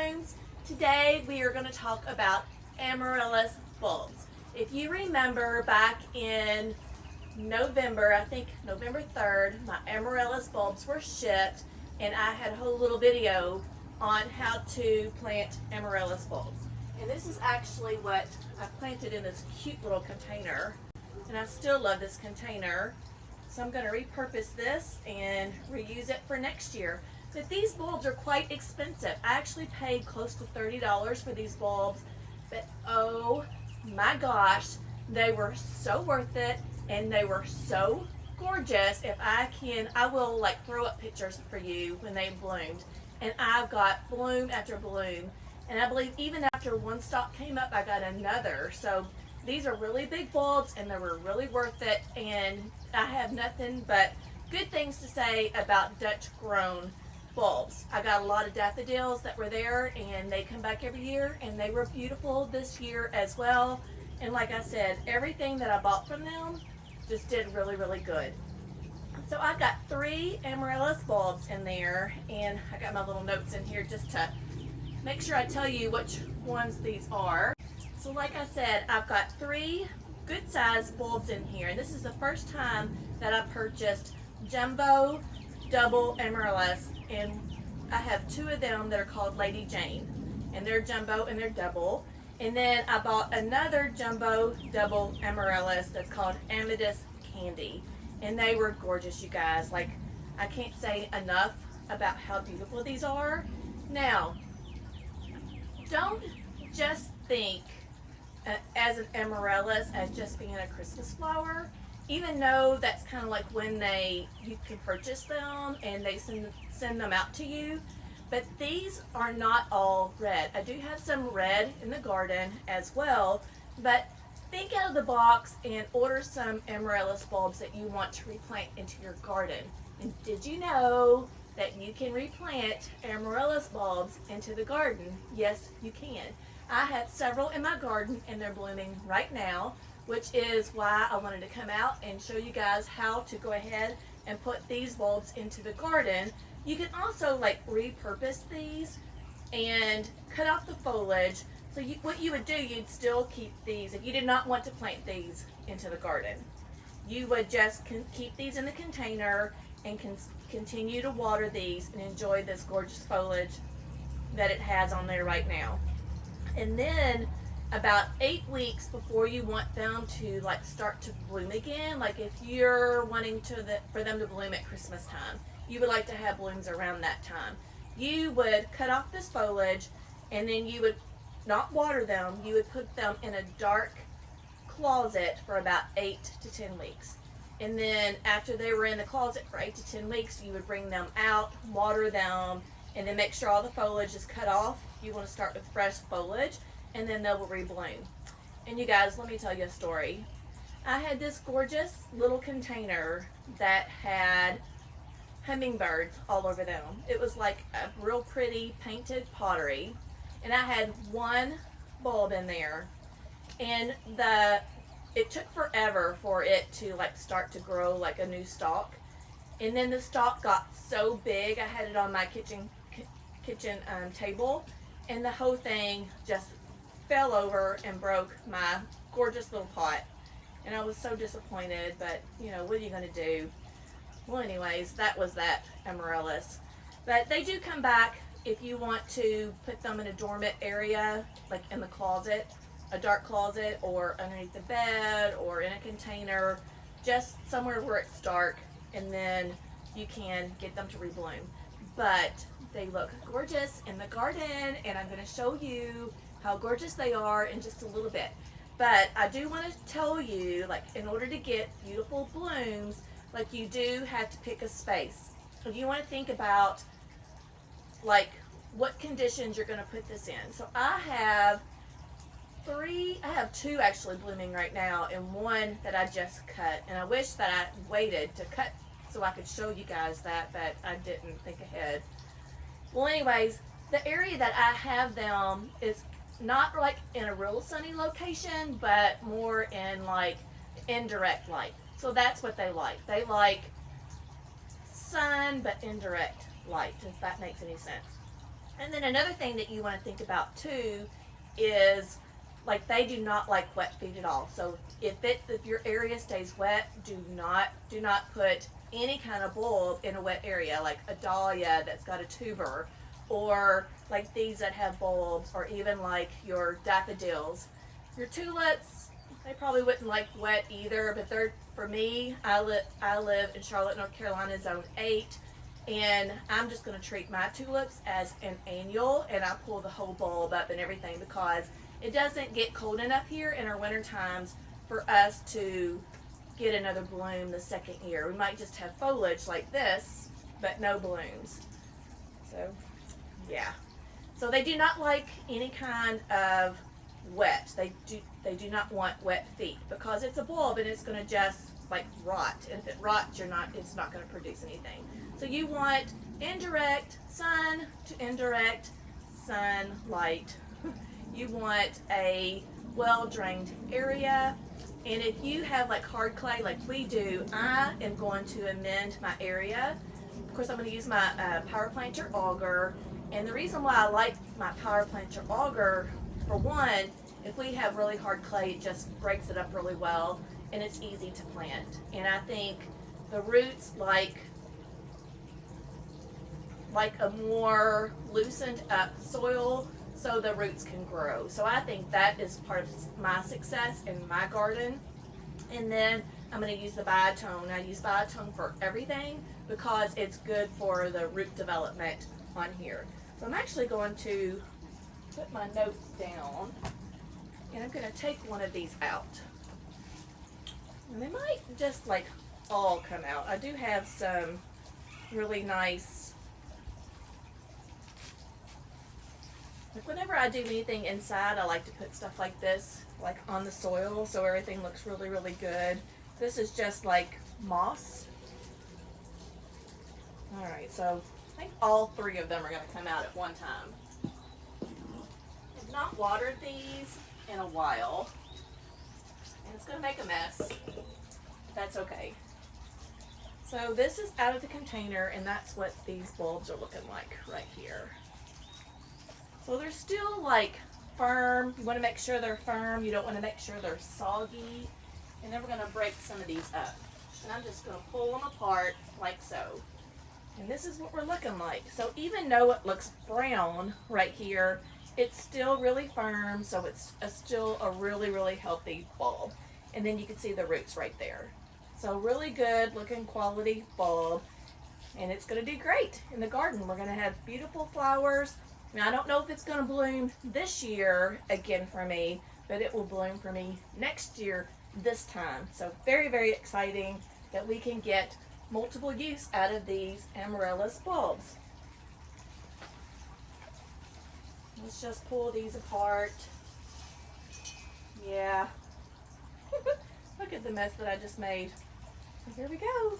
blooms. Today we are going to talk about Amaryllis bulbs. If you remember back in November, I think November 3rd, my Amaryllis bulbs were shipped and I had a whole little video on how to plant Amaryllis bulbs. And this is actually what I planted in this cute little container. And I still love this container. So I'm going to repurpose this and reuse it for next year. But these bulbs are quite expensive. I actually paid close to $30 for these bulbs. But oh my gosh, they were so worth it and they were so gorgeous. If I can, I will like throw up pictures for you when they bloomed. And I've got bloom after bloom. And I believe even after one stalk came up, I got another. So these are really big bulbs and they were really worth it. And I have nothing but good things to say about Dutch grown bulbs. I got a lot of daffodils that were there and they come back every year and they were beautiful this year as well. And like I said, everything that I bought from them just did really, really good. So I got 3 Amaryllis bulbs in there and I got my little notes in here just to make sure I tell you which ones these are. So like I said, I've got 3 good sized bulbs in here. And this is the first time that I purchased jumbo double Amaryllis, and I have 2 of them that are called Lady Jane, and they're jumbo and they're double. And then I bought another jumbo double Amaryllis that's called Amethyst Candy, and they were gorgeous, you guys. Like, I can't say enough about how beautiful these are. Now, don't just think as an Amaryllis as just being a Christmas flower, even though that's kind of like when you can purchase them and they send them out to you. But these are not all red. I do have some red in the garden as well, but think out of the box and order some Amaryllis bulbs that you want to replant into your garden. And did you know that you can replant Amaryllis bulbs into the garden? Yes, you can. I have several in my garden and they're blooming right now, which is why I wanted to come out and show you guys how to go ahead and put these bulbs into the garden. You can also like repurpose these and cut off the foliage. So what you would do, you'd still keep these. If you did not want to plant these into the garden, you would just keep these in the container and continue to water these and enjoy this gorgeous foliage that it has on there right now. And then about 8 weeks before you want them to like start to bloom again, like if you're wanting for them to bloom at Christmas time, you would like to have blooms around that time, you would cut off this foliage and then you would not water them. You would put them in a dark closet for about 8 to 10 weeks. And then after they were in the closet for 8 to 10 weeks, you would bring them out, water them, and then make sure all the foliage is cut off. You want to start with fresh foliage, and then they will rebloom. And you guys, let me tell you a story. I had this gorgeous little container that had hummingbirds all over them. It was like a real pretty painted pottery, and I had 1 bulb in there, and it took forever for it to like start to grow like a new stalk. And then the stalk got so big, I had it on my kitchen table, and the whole thing just fell over and broke my gorgeous little pot. And I was so disappointed, but you know, what are you going to do? Well, anyways, that was that Amaryllis. But they do come back if you want to put them in a dormant area, like in the closet, a dark closet, or underneath the bed, or in a container, just somewhere where it's dark, and then you can get them to rebloom. But they look gorgeous in the garden, and I'm going to show you how gorgeous they are in just a little bit. But I do want to tell you, like, in order to get beautiful blooms, like, you do have to pick a space. So you want to think about like what conditions you're going to put this in. So I have 2 actually blooming right now, and 1 that I just cut. And I wish that I waited to cut so I could show you guys that, but I didn't think ahead. Well, anyways, the area that I have them is not like in a real sunny location, but more in like indirect light. So that's what they like. They like sun, but indirect light, if that makes any sense. And then another thing that you want to think about too is like they do not like wet feet at all. So if your area stays wet, do not put any kind of bulb in a wet area, like a dahlia that's got a tuber, or like these that have bulbs, or even like your daffodils. Your tulips, they probably wouldn't like wet either, but they're, for me, I live in Charlotte, North Carolina, zone 8, and I'm just going to treat my tulips as an annual, and I pull the whole bulb up and everything because it doesn't get cold enough here in our winter times for us to get another bloom the second year. We might just have foliage like this, but no blooms. So, yeah. So they do not like any kind of wet. They do not want wet feet because it's a bulb and it's going to just like rot. And if it rots, it's not going to produce anything. So you want indirect sun to indirect sunlight. You want a well-drained area. And if you have like hard clay like we do, I am going to amend my area. Of course, I'm going to use my power planter auger. And the reason why I like my power planter auger, for one, if we have really hard clay, it just breaks it up really well and it's easy to plant. And I think the roots like a more loosened up soil so the roots can grow. So I think that is part of my success in my garden. And then I'm going to use the biotone. I use biotone for everything because it's good for the root development on here. So I'm actually going to put my notes down and I'm going to take one of these out. And they might just like all come out. I do have some really nice, like whenever I do anything inside, I like to put stuff like this, like on the soil, so everything looks really, really good. This is just like moss. Alright, so I think all 3 of them are going to come out at one time. I've not watered these in a while, and it's going to make a mess. That's okay. So this is out of the container, and that's what these bulbs are looking like right here. So they're still like firm. You want to make sure they're firm. You don't want to make sure they're soggy. And then we're going to break some of these up. And I'm just going to pull them apart like so. And this is what we're looking like. So even though it looks brown right here, it's still really firm. So it's still a really, really healthy bulb. And then you can see the roots right there. So really good looking quality bulb. And it's going to do great in the garden. We're going to have beautiful flowers. Now, I don't know if it's going to bloom this year again for me, but it will bloom for me next year this time. So very, very exciting that we can get multiple use out of these Amaryllis bulbs. Let's just pull these apart. Yeah. Look at the mess that I just made. Here we go.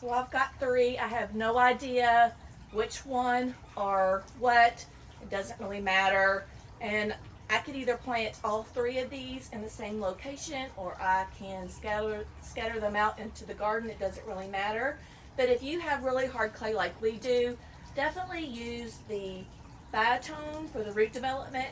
So I've got 3. I have no idea which one or what. It doesn't really matter. And I could either plant all 3 of these in the same location, or I can scatter them out into the garden. It doesn't really matter. But if you have really hard clay like we do, definitely use the biotone for the root development.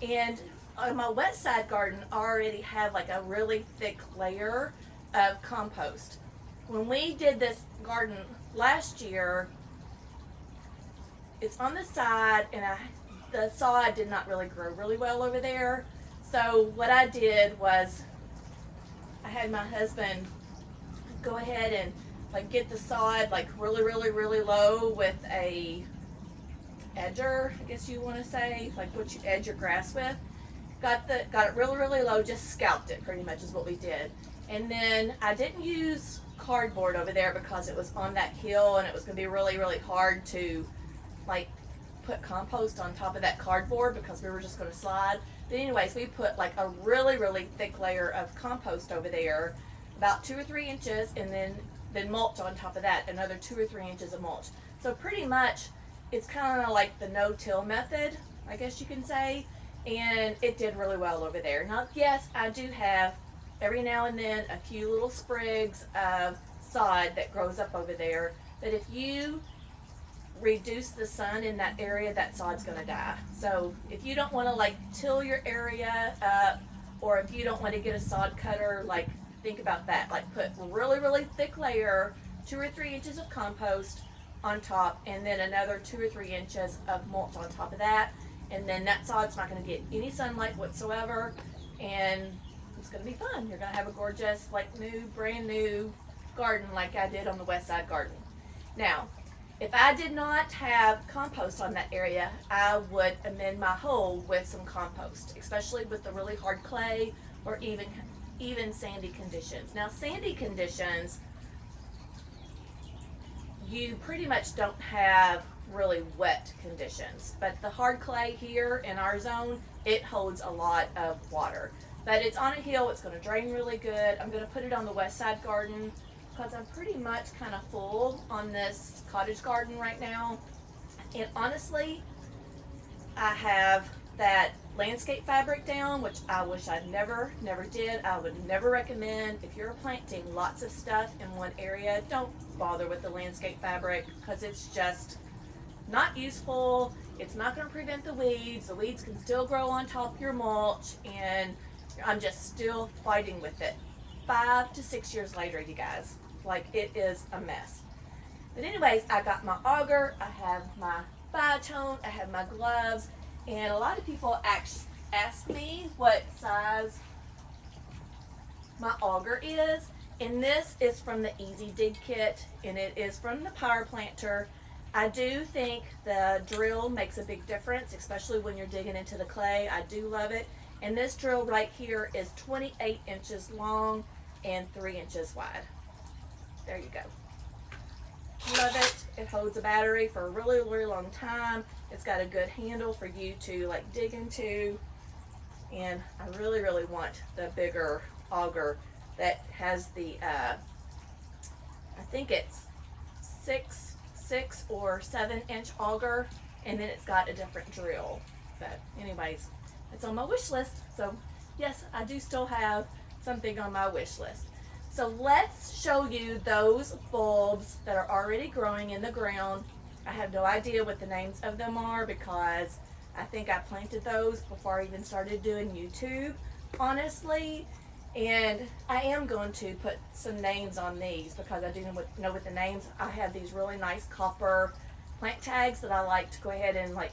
And on my wet side garden, I already have like a really thick layer of compost. When we did this garden last year, it's on the side, and the sod did not really grow really well over there. So what I did was I had my husband go ahead and like get the sod like really, really, really low with a edger, I guess you want to say, like what you edge your grass with. Got it really, really low, just scalped it pretty much is what we did. And then I didn't use cardboard over there because it was on that hill and it was going to be really, really hard to like put compost on top of that cardboard because we were just going to slide. But anyways, we put like a really, really thick layer of compost over there, about 2 or 3 inches, and then mulch on top of that, another 2 or 3 inches of mulch. So pretty much it's kind of like the no-till method, I guess you can say, and it did really well over there. Now, yes, I do have every now and then a few little sprigs of sod that grows up over there, but if you reduce the sun in that area, that sod's gonna die. So if you don't wanna like till your area up, or if you don't want to get a sod cutter, like think about that. Like put really thick layer, 2 or 3 inches of compost on top, and then another 2 or 3 inches of mulch on top of that. And then that sod's not gonna get any sunlight whatsoever, and it's gonna be fun. You're gonna have a gorgeous, like brand new garden like I did on the west side garden. Now, if I did not have compost on that area, I would amend my hole with some compost, especially with the really hard clay or even sandy conditions. Now, sandy conditions, you pretty much don't have really wet conditions, but the hard clay here in our zone, it holds a lot of water. But it's on a hill, it's going to drain really good. I'm going to put it on the west side garden because I'm pretty much kind of full on this cottage garden right now. And honestly, I have that landscape fabric down, which I wish I'd never did. I would never recommend, if you're planting lots of stuff in one area, don't bother with the landscape fabric because it's just not useful. It's not going to prevent the weeds. The weeds can still grow on top of your mulch, and I'm just still fighting with it 5 to 6 years later, you guys. Like, it is a mess. But anyways, I got my auger, I have my biotone, I have my gloves, and a lot of people ask me what size my auger is, and this is from the Easy Dig kit, and it is from the Power Planter. I do think the drill makes a big difference, especially when you're digging into the clay. I do love it. And this drill right here is 28 inches long and 3 inches wide. There you go. Love it. It holds a battery for a really long time. It's got a good handle for you to like dig into. And I really want the bigger auger that has the, I think it's 6 or 7 inch auger, and then it's got a different drill. But anyways, it's on my wish list. So yes, I do still have something on my wish list. So let's show you those bulbs that are already growing in the ground. I have no idea what the names of them are because I think I planted those before I even started doing YouTube, honestly. And I am going to put some names on these because I do know what the names. I have these really nice copper plant tags that I like to go ahead and like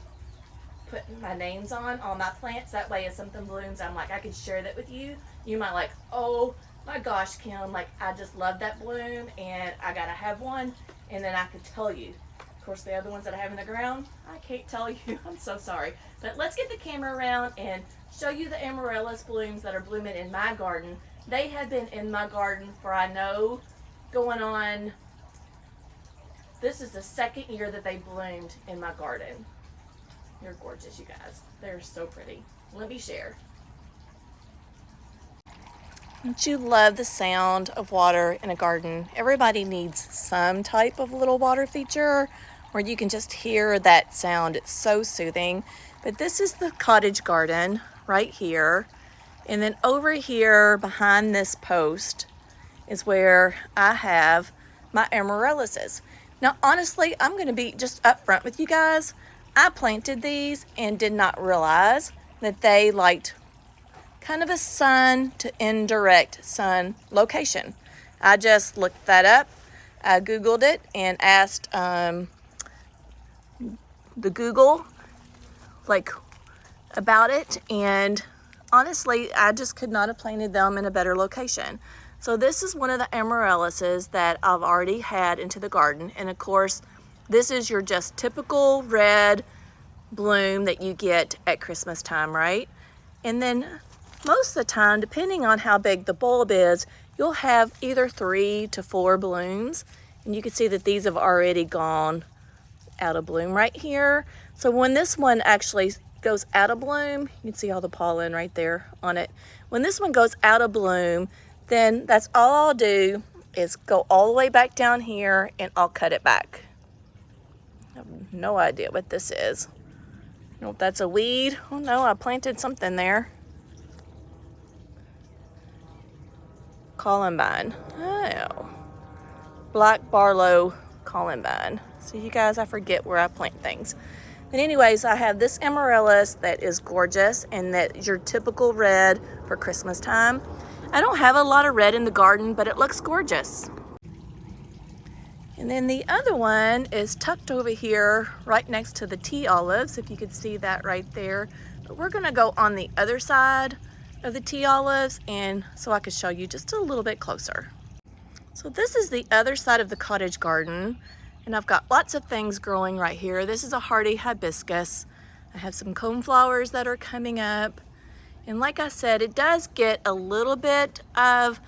put my names on all my plants. That way if something blooms, I'm like, I can share that with you. You might like, oh my gosh, Kim, like I just love that bloom and I gotta have one. And then I could tell you. Of course, the other ones that I have in the ground, I can't tell you. I'm so sorry. But let's get the camera around and show you the Amaryllis blooms that are blooming in my garden. They have been in my garden for, I know, going on, this is the 2nd year that they bloomed in my garden. They're gorgeous, you guys. They're so pretty. Let me share. Don't you love the sound of water in a garden? Everybody needs some type of little water feature where you can just hear that sound. It's so soothing. But this is the cottage garden right here. And then over here behind this post is where I have my amaryllises. Now, honestly, I'm going to be just upfront with you guys. I planted these and did not realize that they liked kind of a sun to indirect sun location. I just looked that up. I Googled it and asked the Google like about it, and honestly, I just could not have planted them in a better location. So this is one of the amaryllises that I've already had into the garden, and of course, this is your just typical red bloom that you get at Christmas time, right? And then most of the time, depending on how big the bulb is, you'll have either 3 to 4 blooms. And you can see that these have already gone out of bloom right here. So when this one actually goes out of bloom, you can see all the pollen right there on it. When this one goes out of bloom, then that's all I'll do is go all the way back down here and I'll cut it back. I have no idea what this is. I don't know if that's a weed. Oh no, I planted something there. Columbine. Oh. Black Barlow Columbine. So you guys, I forget where I plant things. But anyways, I have this amaryllis that is gorgeous and that is your typical red for Christmas time. I don't have a lot of red in the garden, but it looks gorgeous. And then the other one is tucked over here right next to the tea olives, if you could see that right there. But we're gonna go on the other side of the tea olives, and so I could show you just a little bit closer. So this is the other side of the cottage garden, and I've got lots of things growing right here. This is a hardy hibiscus. I have some coneflowers that are coming up. And like I said, it does get a little bit of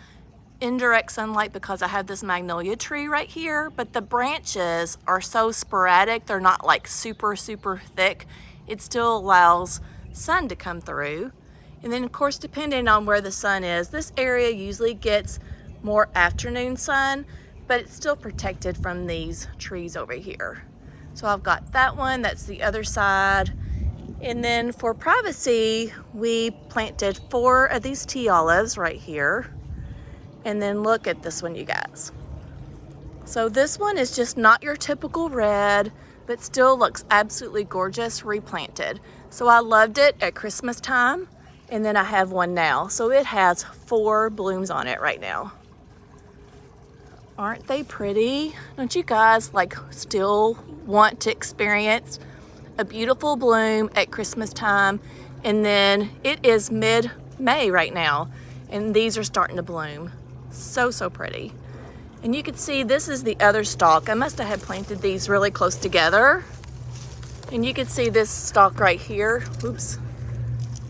indirect sunlight because I have this magnolia tree right here, but the branches are so sporadic. They're not like super thick. It still allows sun to come through. And then of course, depending on where the sun is, this area usually gets more afternoon sun, but it's still protected from these trees over here. So I've got that one, that's the other side. And then for privacy, we planted 4 of these tea olives right here. And then look at this one, you guys. So this one is just not your typical red, but still looks absolutely gorgeous, replanted. So I loved it at Christmas time, and then I have one now. So it has 4 blooms on it right now. Aren't they pretty? Don't you guys like still want to experience a beautiful bloom at Christmas time? And then it is mid-May right now, and these are starting to bloom. So pretty. And you can see this is the other stalk. I must have had planted these really close together. And you can see this stalk right here. Oops.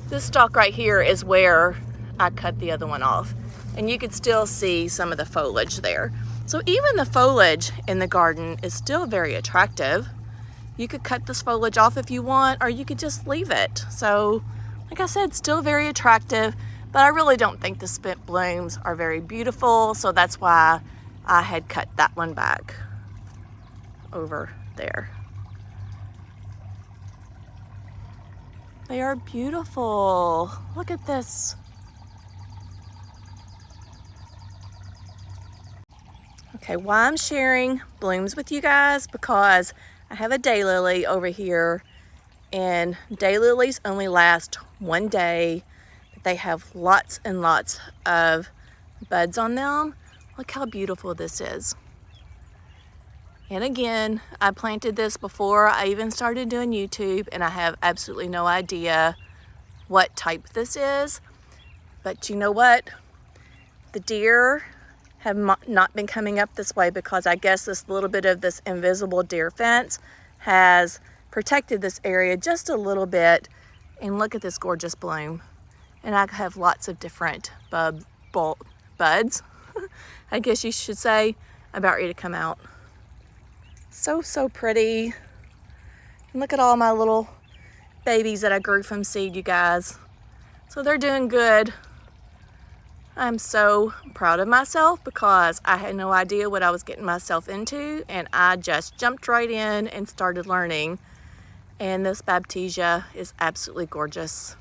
This stalk right here is where I cut the other one off. And you can still see some of the foliage there. So even the foliage in the garden is still very attractive. You could cut this foliage off if you want, or you could just leave it. So like I said, still very attractive. But I really don't think the spent blooms are very beautiful, so that's why I had cut that one back over there. They are beautiful. Look at this. Okay, why I'm sharing blooms with you guys, because I have a daylily over here, and daylilies only last one day. They have lots and lots of buds on them. Look how beautiful this is. And again, I planted this before I even started doing YouTube, and I have absolutely no idea what type this is. But you know what? The deer have not been coming up this way because I guess this little bit of this invisible deer fence has protected this area just a little bit. And look at this gorgeous bloom. And I have lots of different buds, I guess you should say, about ready to come out. So pretty. And look at all my little babies that I grew from seed, you guys. So they're doing good. I'm so proud of myself because I had no idea what I was getting myself into, and I just jumped right in and started learning. And this baptisia is absolutely gorgeous.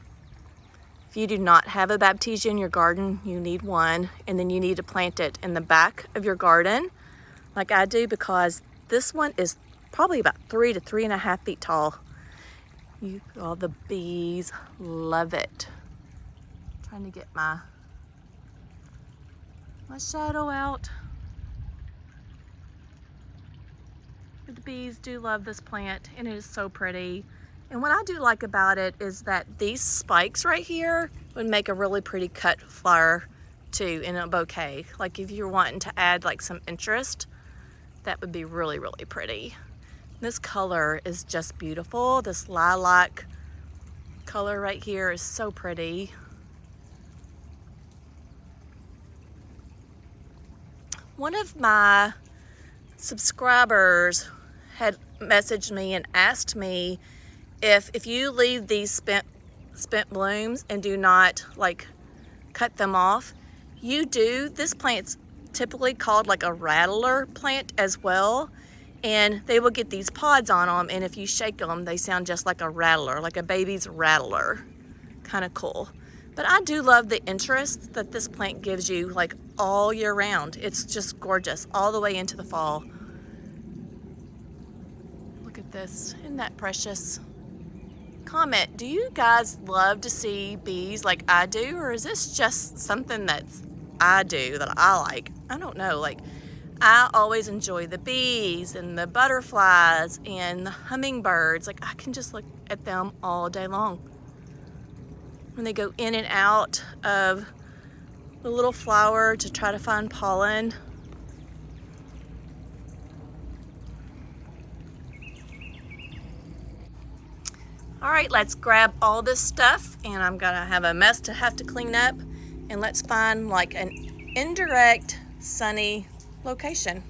If you do not have a baptisia in your garden, you need one, and then you need to plant it in the back of your garden like I do, because this one is probably about 3 to 3.5 feet tall. All the bees love it. I'm trying to get my shadow out. But the bees do love this plant, and it is so pretty. And what I do like about it is that these spikes right here would make a really pretty cut flower too in a bouquet. Like if you're wanting to add like some interest, that would be really pretty. This color is just beautiful. This lilac color right here is so pretty. One of my subscribers had messaged me and asked me if you leave these spent blooms and do not like cut them off, this plant's typically called like a rattler plant as well, and they will get these pods on them, and if you shake them, they sound just like a rattler, like a baby's rattler. Kind of cool. But I do love the interest that this plant gives you like all year round. It's just gorgeous all the way into the fall. at this. Isn't that precious? Comment, do you guys love to see bees like I do, or is this just something that's I do that I like? I don't know. Like, I always enjoy the bees and the butterflies and the hummingbirds. Like, I can just look at them all day long when they go in and out of the little flower to try to find pollen. All right, let's grab all this stuff, and I'm gonna have a mess to have to clean up, and let's find like an indirect sunny location.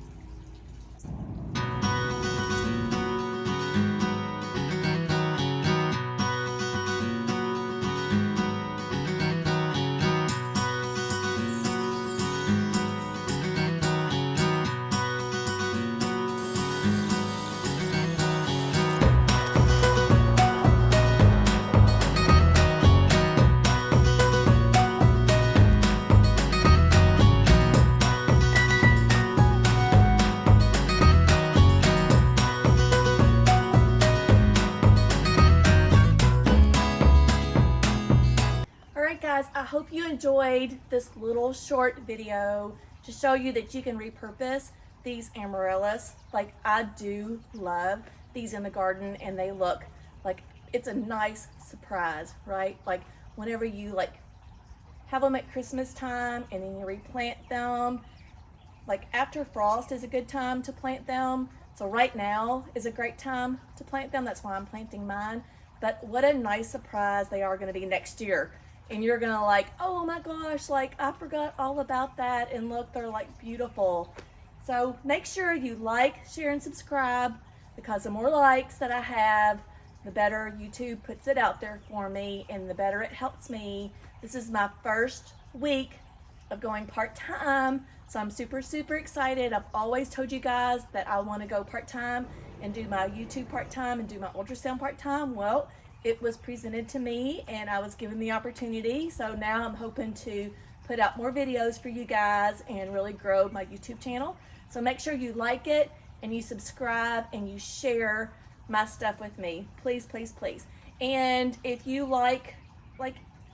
Guys, I hope you enjoyed this little short video to show you that you can repurpose these amaryllis. Like, I do love these in the garden, and they look like it's a nice surprise, right? Like, whenever you like have them at Christmas time and then you replant them, like after frost is a good time to plant them. So right now is a great time to plant them. That's why I'm planting mine. But what a nice surprise they are going to be next year. And you're gonna like, oh my gosh, like I forgot all about that, and look, they're like beautiful. So make sure you like, share, and subscribe, because the more likes that I have, the better YouTube puts it out there for me, and the better it helps me. This is my first week of going part-time, so I'm super excited. I've always told you guys that I want to go part-time and do my YouTube part-time and do my ultrasound part-time. Well, it was presented to me and I was given the opportunity, so now I'm hoping to put out more videos for you guys and really grow my YouTube channel. So make sure you like it and you subscribe and you share my stuff with me, please. And if you like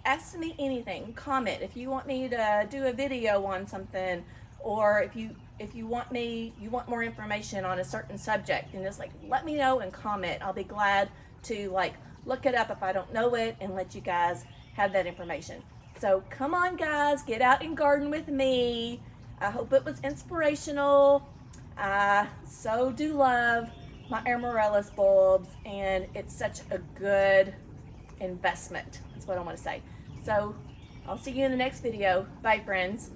ask me anything, comment if you want me to do a video on something, or if you want more information on a certain subject, and just like let me know and comment. I'll be glad to like look it up if I don't know it and let you guys have that information. So come on guys, get out and garden with me. I hope it was inspirational. I so do love my amaryllis bulbs, and it's such a good investment. That's what I want to say. So I'll see you in the next video. Bye friends.